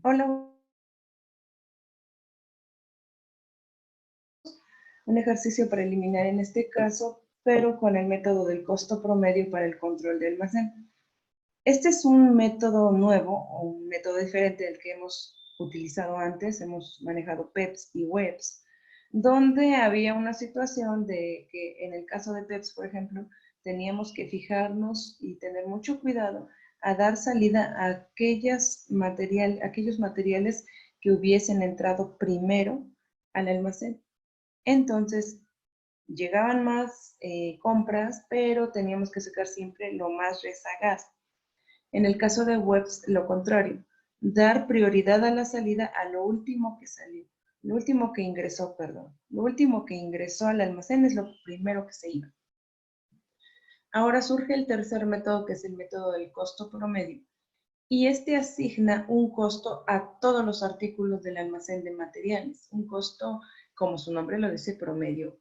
Hola, un ejercicio preliminar en este caso, pero con el método del costo promedio para el control de almacén. Este es un método nuevo o un método diferente del que hemos utilizado antes, hemos manejado PEPs y WEPs, donde había una situación de que en el caso de PEPs, por ejemplo, teníamos que fijarnos y tener mucho cuidado a dar salida a aquellos materiales que hubiesen entrado primero al almacén. Entonces, llegaban más compras, pero teníamos que sacar siempre lo más rezagado. En el caso de webs, lo contrario, dar prioridad a la salida a lo último que salió, lo último que ingresó, perdón. Lo último que ingresó al almacén es lo primero que se iba. Ahora surge el tercer método, que es el método del costo promedio. Y este asigna un costo a todos los artículos del almacén de materiales. Un costo, como su nombre lo dice, promedio.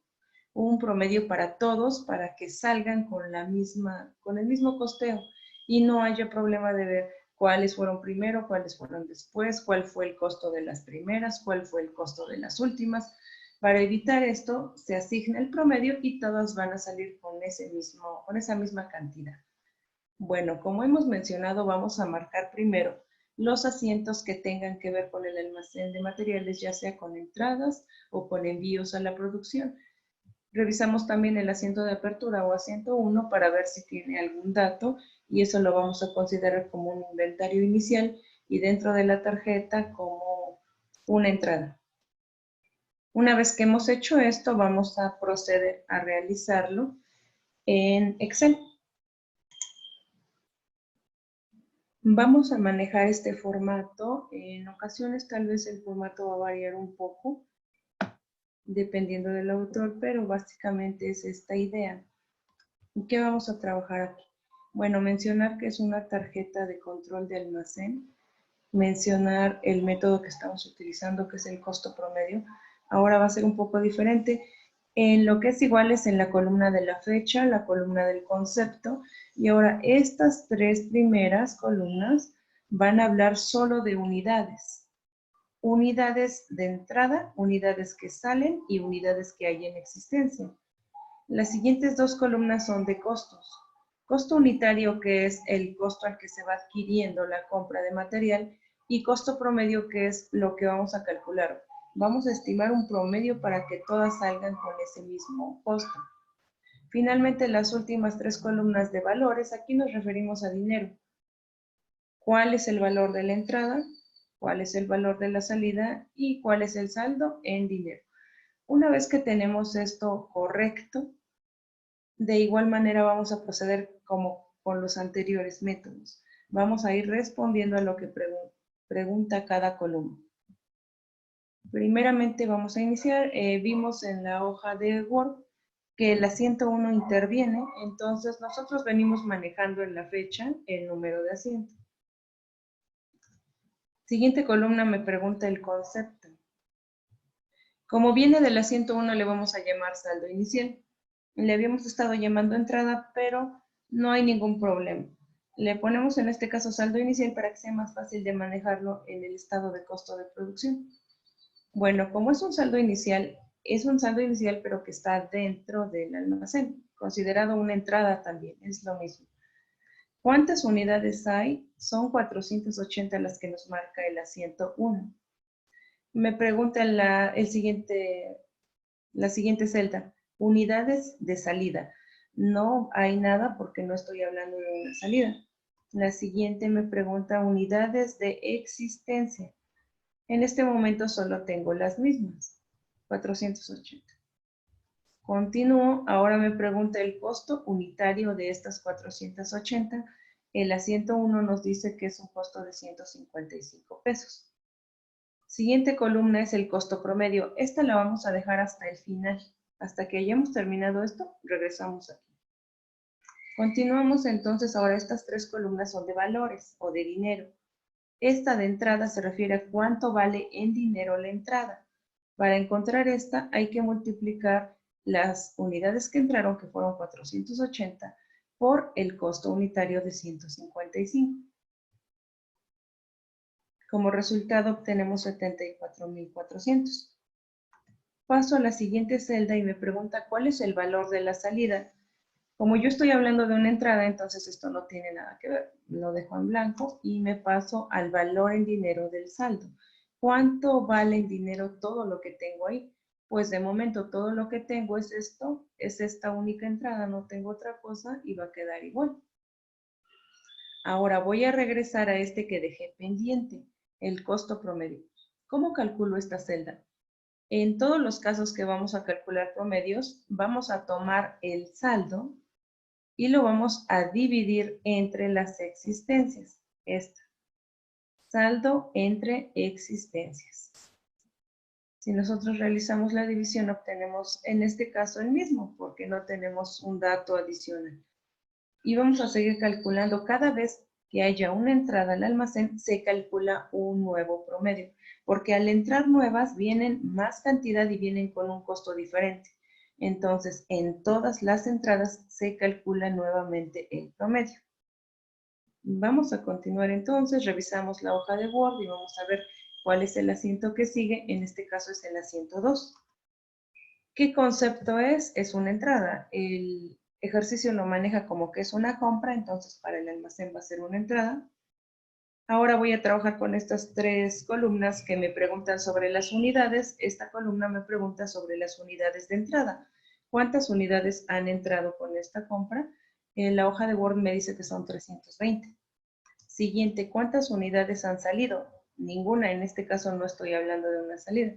Un promedio para todos, para que salgan con el mismo costeo y no haya problema de ver cuáles fueron primero, cuáles fueron después, cuál fue el costo de las primeras, cuál fue el costo de las últimas. Para evitar esto, se asigna el promedio y todas van a salir con esa misma cantidad. Bueno, como hemos mencionado, vamos a marcar primero los asientos que tengan que ver con el almacén de materiales, ya sea con entradas o con envíos a la producción. Revisamos también el asiento de apertura o asiento 1 para ver si tiene algún dato y eso lo vamos a considerar como un inventario inicial y dentro de la tarjeta como una entrada. Una vez que hemos hecho esto, vamos a proceder a realizarlo en Excel. Vamos a manejar este formato. En ocasiones tal vez el formato va a variar un poco dependiendo del autor, pero básicamente es esta idea. ¿Y qué vamos a trabajar aquí? Bueno, mencionar que es una tarjeta de control de almacén, mencionar el método que estamos utilizando, que es el costo promedio. Ahora va a ser un poco diferente. En lo que es igual es en la columna de la fecha, la columna del concepto, y ahora estas tres primeras columnas van a hablar solo de unidades. Unidades de entrada, unidades que salen y unidades que hay en existencia. Las siguientes dos columnas son de costos. Costo unitario, que es el costo al que se va adquiriendo la compra de material, y costo promedio, que es lo que vamos a calcular. Vamos a estimar un promedio para que todas salgan con ese mismo costo. Finalmente, las últimas tres columnas de valores, aquí nos referimos a dinero. ¿Cuál es el valor de la entrada? ¿Cuál es el valor de la salida? ¿Y cuál es el saldo en dinero? Una vez que tenemos esto correcto, de igual manera vamos a proceder como con los anteriores métodos. Vamos a ir respondiendo a lo que pregunta cada columna. Primeramente vamos a iniciar. Vimos en la hoja de Word que el asiento 1 interviene, entonces nosotros venimos manejando en la fecha el número de asiento. Siguiente columna me pregunta el concepto. Como viene del asiento 1 le vamos a llamar saldo inicial. Le habíamos estado llamando entrada, pero no hay ningún problema. Le ponemos en este caso saldo inicial para que sea más fácil de manejarlo en el estado de costo de producción. Bueno, como es un saldo inicial pero que está dentro del almacén, considerado una entrada también, es lo mismo. ¿Cuántas unidades hay? Son 480 las que nos marca el asiento 1. Me pregunta la siguiente celda, unidades de salida. No hay nada porque no estoy hablando de una salida. La siguiente me pregunta unidades de existencia. En este momento solo tengo las mismas, 480. Continúo, ahora me pregunta el costo unitario de estas 480. El asiento 1 nos dice que es un costo de 155 pesos. Siguiente columna es el costo promedio. Esta la vamos a dejar hasta el final. Hasta que hayamos terminado esto, regresamos aquí. Continuamos entonces, ahora estas tres columnas son de valores o de dinero. Esta de entrada se refiere a cuánto vale en dinero la entrada. Para encontrar esta hay que multiplicar las unidades que entraron, que fueron 480, por el costo unitario de 155. Como resultado obtenemos 74,400. Paso a la siguiente celda y me pregunta cuál es el valor de la salida. Como yo estoy hablando de una entrada, entonces esto no tiene nada que ver. Lo dejo en blanco y me paso al valor en dinero del saldo. ¿Cuánto vale en dinero todo lo que tengo ahí? Pues de momento todo lo que tengo es esto, es esta única entrada, no tengo otra cosa y va a quedar igual. Ahora voy a regresar a este que dejé pendiente, el costo promedio. ¿Cómo calculo esta celda? En todos los casos que vamos a calcular promedios, vamos a tomar el saldo y lo vamos a dividir entre las existencias. Esta. Saldo entre existencias. Si nosotros realizamos la división, obtenemos en este caso el mismo, porque no tenemos un dato adicional. Y vamos a seguir calculando cada vez que haya una entrada al almacén, se calcula un nuevo promedio, porque al entrar nuevas vienen más cantidad y vienen con un costo diferente. Entonces, en todas las entradas se calcula nuevamente el promedio. Vamos a continuar entonces, revisamos la hoja de Word y vamos a ver cuál es el asiento que sigue. En este caso es el asiento 2. ¿Qué concepto es? Es una entrada. El ejercicio lo maneja como que es una compra, entonces para el almacén va a ser una entrada. Ahora voy a trabajar con estas tres columnas que me preguntan sobre las unidades. Esta columna me pregunta sobre las unidades de entrada. ¿Cuántas unidades han entrado con esta compra? En la hoja de Word me dice que son 320. Siguiente, ¿cuántas unidades han salido? Ninguna, en este caso no estoy hablando de una salida.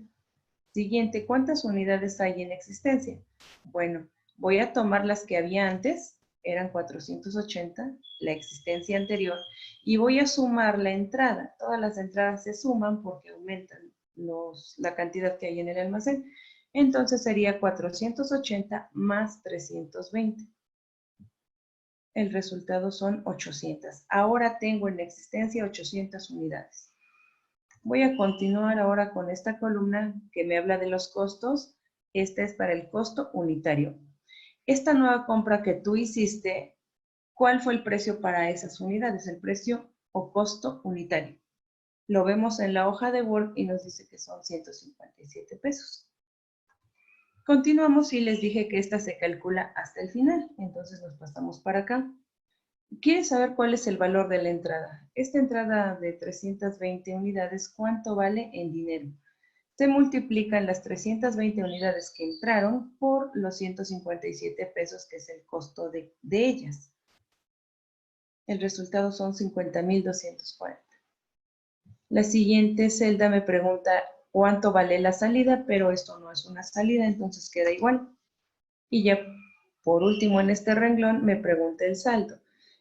Siguiente, ¿cuántas unidades hay en existencia? Bueno, voy a tomar las que había antes, eran 480, la existencia anterior, y voy a sumar la entrada. Todas las entradas se suman porque aumentan la cantidad que hay en el almacén. Entonces sería 480 más 320. El resultado son 800. Ahora tengo en existencia 800 unidades. Voy a continuar ahora con esta columna que me habla de los costos. Esta es para el costo unitario. Esta nueva compra que tú hiciste, ¿cuál fue el precio para esas unidades? El precio o costo unitario. Lo vemos en la hoja de Word y nos dice que son 157 pesos. Continuamos y les dije que esta se calcula hasta el final. Entonces nos pasamos para acá. ¿Quieres saber cuál es el valor de la entrada? Esta entrada de 320 unidades, ¿cuánto vale en dinero? Se multiplican las 320 unidades que entraron por los 157 pesos, que es el costo de ellas. El resultado son 50,240. La siguiente celda me pregunta cuánto vale la salida, pero esto no es una salida, entonces queda igual. Y ya por último en este renglón me pregunta el saldo.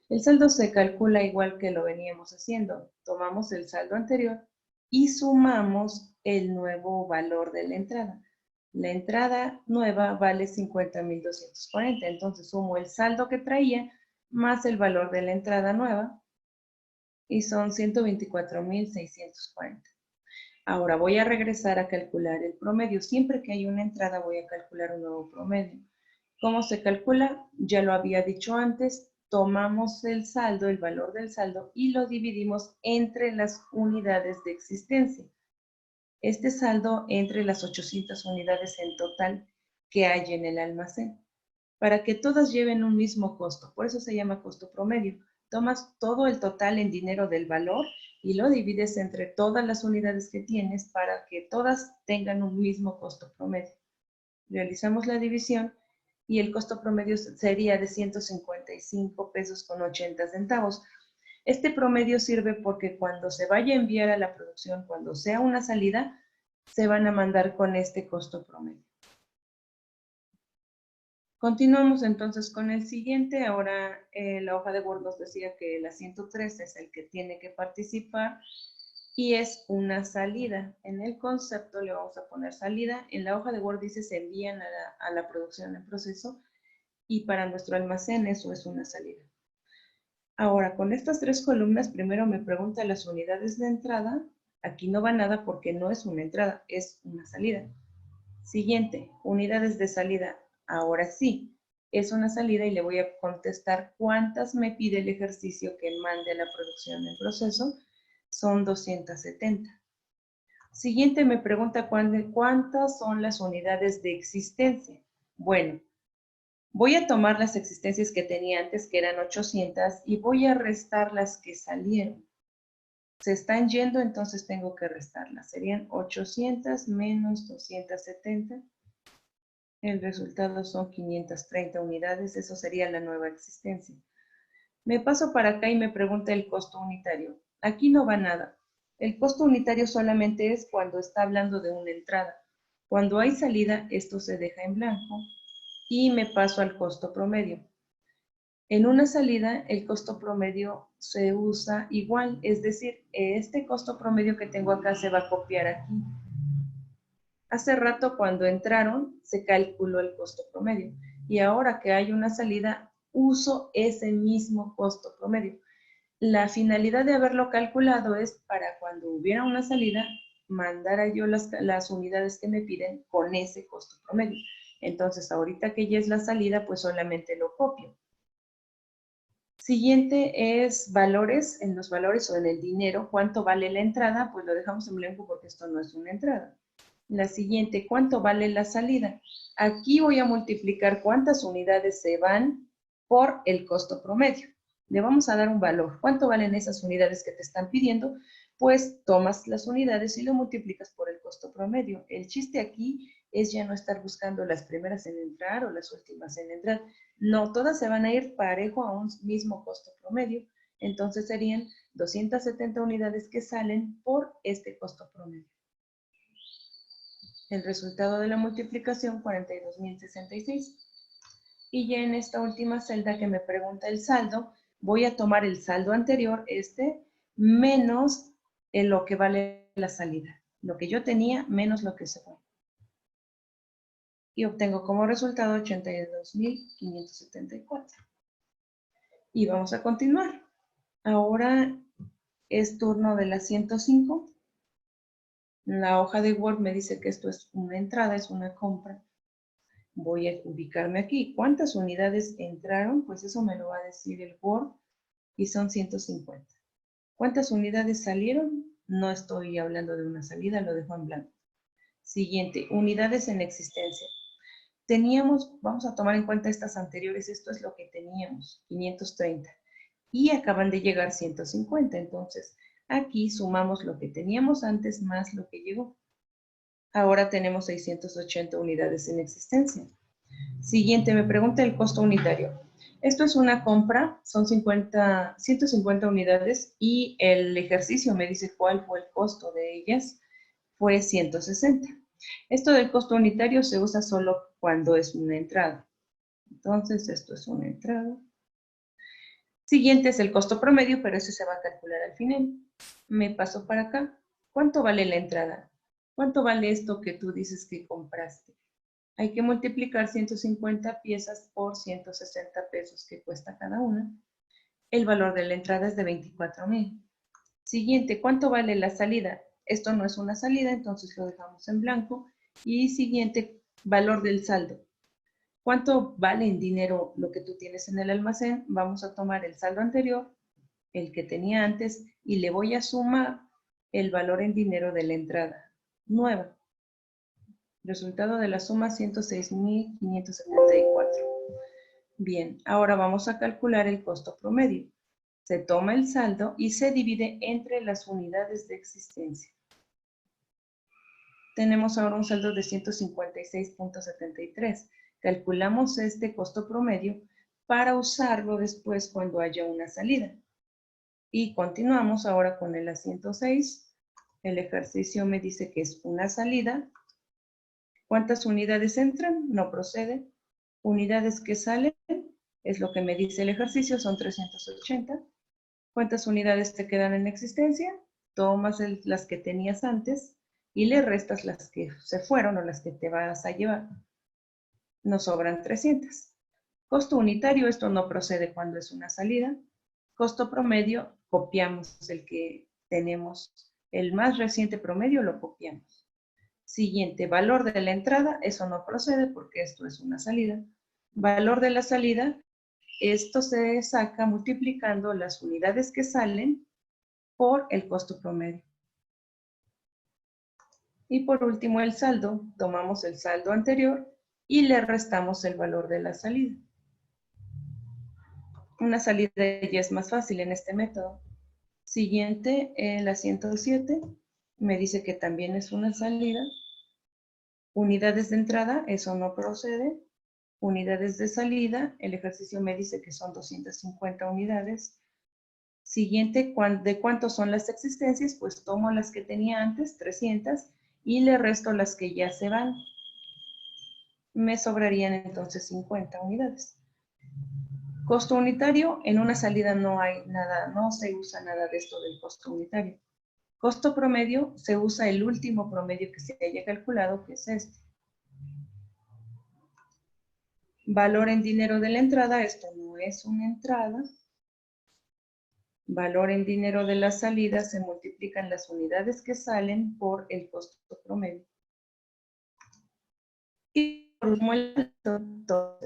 El saldo se calcula igual que lo veníamos haciendo. Tomamos el saldo anterior y sumamos el nuevo valor de la entrada. La entrada nueva vale 50,240, entonces sumo el saldo que traía más el valor de la entrada nueva y son 124,640. Ahora voy a regresar a calcular el promedio. Siempre que hay una entrada voy a calcular un nuevo promedio. ¿Cómo se calcula? Ya lo había dicho antes, tomamos el saldo, el valor del saldo, y lo dividimos entre las unidades de existencia. Este saldo entre las 800 unidades en total que hay en el almacén, para que todas lleven un mismo costo. Por eso se llama costo promedio. Tomas todo el total en dinero del valor y lo divides entre todas las unidades que tienes para que todas tengan un mismo costo promedio. Realizamos la división y el costo promedio sería de 155 pesos con 80 centavos. Este promedio sirve porque cuando se vaya a enviar a la producción, cuando sea una salida, se van a mandar con este costo promedio. Continuamos entonces con el siguiente. Ahora la hoja de Word nos decía que el asiento 3 es el que tiene que participar y es una salida. En el concepto le vamos a poner salida. En la hoja de Word dice se envían a la producción en proceso y para nuestro almacén eso es una salida. Ahora, con estas tres columnas, primero me pregunta las unidades de entrada. Aquí no va nada porque no es una entrada, es una salida. Siguiente, unidades de salida. Ahora sí, es una salida y le voy a contestar cuántas me pide el ejercicio que mande a la producción en proceso. son 270. Siguiente me pregunta cuántas son las unidades de existencia. Bueno, voy a tomar las existencias que tenía antes, que eran 800, y voy a restar las que salieron. Se están yendo, entonces tengo que restarlas. Serían 800 menos 270. El resultado son 530 unidades. Eso sería la nueva existencia. Me paso para acá y me pregunta el costo unitario. Aquí no va nada. El costo unitario solamente es cuando está hablando de una entrada. Cuando hay salida, esto se deja en blanco y me paso al costo promedio. En una salida, el costo promedio se usa igual, es decir, este costo promedio que tengo acá se va a copiar aquí. Hace rato cuando entraron, se calculó el costo promedio y ahora que hay una salida, uso ese mismo costo promedio. La finalidad de haberlo calculado es para cuando hubiera una salida, mandara yo las unidades que me piden con ese costo promedio. Entonces, ahorita que ya es la salida, pues solamente lo copio. Siguiente es valores, en los valores o en el dinero, ¿cuánto vale la entrada? Pues lo dejamos en blanco porque esto no es una entrada. La siguiente, ¿cuánto vale la salida? Aquí voy a multiplicar cuántas unidades se van por el costo promedio. Le vamos a dar un valor. ¿Cuánto valen esas unidades que te están pidiendo? Pues tomas las unidades y lo multiplicas por el costo promedio. El chiste aquí es ya no estar buscando las primeras en entrar o las últimas en entrar. No, todas se van a ir parejo a un mismo costo promedio. Entonces serían 270 unidades que salen por este costo promedio. El resultado de la multiplicación, 42.066. Y ya en esta última celda que me pregunta el saldo, voy a tomar el saldo anterior, menos lo que vale la salida. Lo que yo tenía menos lo que se fue. Y obtengo como resultado 82.574. Y vamos a continuar. Ahora es turno de la 105. La hoja de Word me dice que esto es una entrada, es una compra. Voy a ubicarme aquí. ¿Cuántas unidades entraron? Pues eso me lo va a decir el Word y son 150. ¿Cuántas unidades salieron? No estoy hablando de una salida, lo dejo en blanco. Siguiente, unidades en existencia. Teníamos, vamos a tomar en cuenta estas anteriores, esto es lo que teníamos, 530. Y acaban de llegar 150, entonces aquí sumamos lo que teníamos antes más lo que llegó. Ahora tenemos 680 unidades en existencia. Siguiente, me pregunta el costo unitario. Esto es una compra, son 150 unidades y el ejercicio me dice cuál fue el costo de ellas, fue 160. Esto del costo unitario se usa solo cuando es una entrada. Entonces, esto es una entrada. Siguiente es el costo promedio, pero ese se va a calcular al final. Me paso para acá. ¿Cuánto vale la entrada? ¿Cuánto vale esto que tú dices que compraste? Hay que multiplicar 150 piezas por 160 pesos que cuesta cada una. El valor de la entrada es de 24,000. Siguiente, ¿cuánto vale la salida? Esto no es una salida, entonces lo dejamos en blanco. Y siguiente, valor del saldo. ¿Cuánto vale en dinero lo que tú tienes en el almacén? Vamos a tomar el saldo anterior, el que tenía antes, y le voy a sumar el valor en dinero de la entrada nueva. Resultado de la suma, 106.574. Bien, ahora vamos a calcular el costo promedio. Se toma el saldo y se divide entre las unidades de existencia. Tenemos ahora un saldo de 156.73. Calculamos este costo promedio para usarlo después cuando haya una salida. Y continuamos ahora con el A106. El ejercicio me dice que es una salida. ¿Cuántas unidades entran? No procede. Unidades que salen, es lo que me dice el ejercicio, son 380. ¿Cuántas unidades te quedan en existencia? Tomas las que tenías antes y le restas las que se fueron o las que te vas a llevar. Nos sobran 300. Costo unitario, esto no procede cuando es una salida. Costo promedio, copiamos el que tenemos. El más reciente promedio lo copiamos. Siguiente, valor de la entrada, eso no procede porque esto es una salida. Valor de la salida, esto se saca multiplicando las unidades que salen por el costo promedio. Y por último el saldo, tomamos el saldo anterior y le restamos el valor de la salida. Una salida ya es más fácil en este método. Siguiente, la 107, me dice que también es una salida. Unidades de entrada, eso no procede. Unidades de salida, el ejercicio me dice que son 250 unidades. Siguiente, ¿de cuántos son las existencias? Pues tomo las que tenía antes, 300, y le resto las que ya se van. Me sobrarían entonces 50 unidades. Costo unitario, en una salida no hay nada, no se usa nada de esto del costo unitario. Costo promedio, se usa el último promedio que se haya calculado, que es este. Valor en dinero de la entrada, esto no es una entrada. Valor en dinero de la salida, se multiplican las unidades que salen por el costo promedio. Y por último el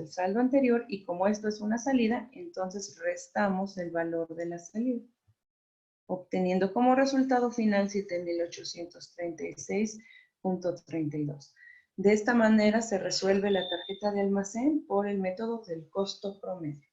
saldo anterior, y como esto es una salida, entonces restamos el valor de la salida, obteniendo como resultado final 7,836,32. De esta manera se resuelve la tarjeta de almacén por el método del costo promedio.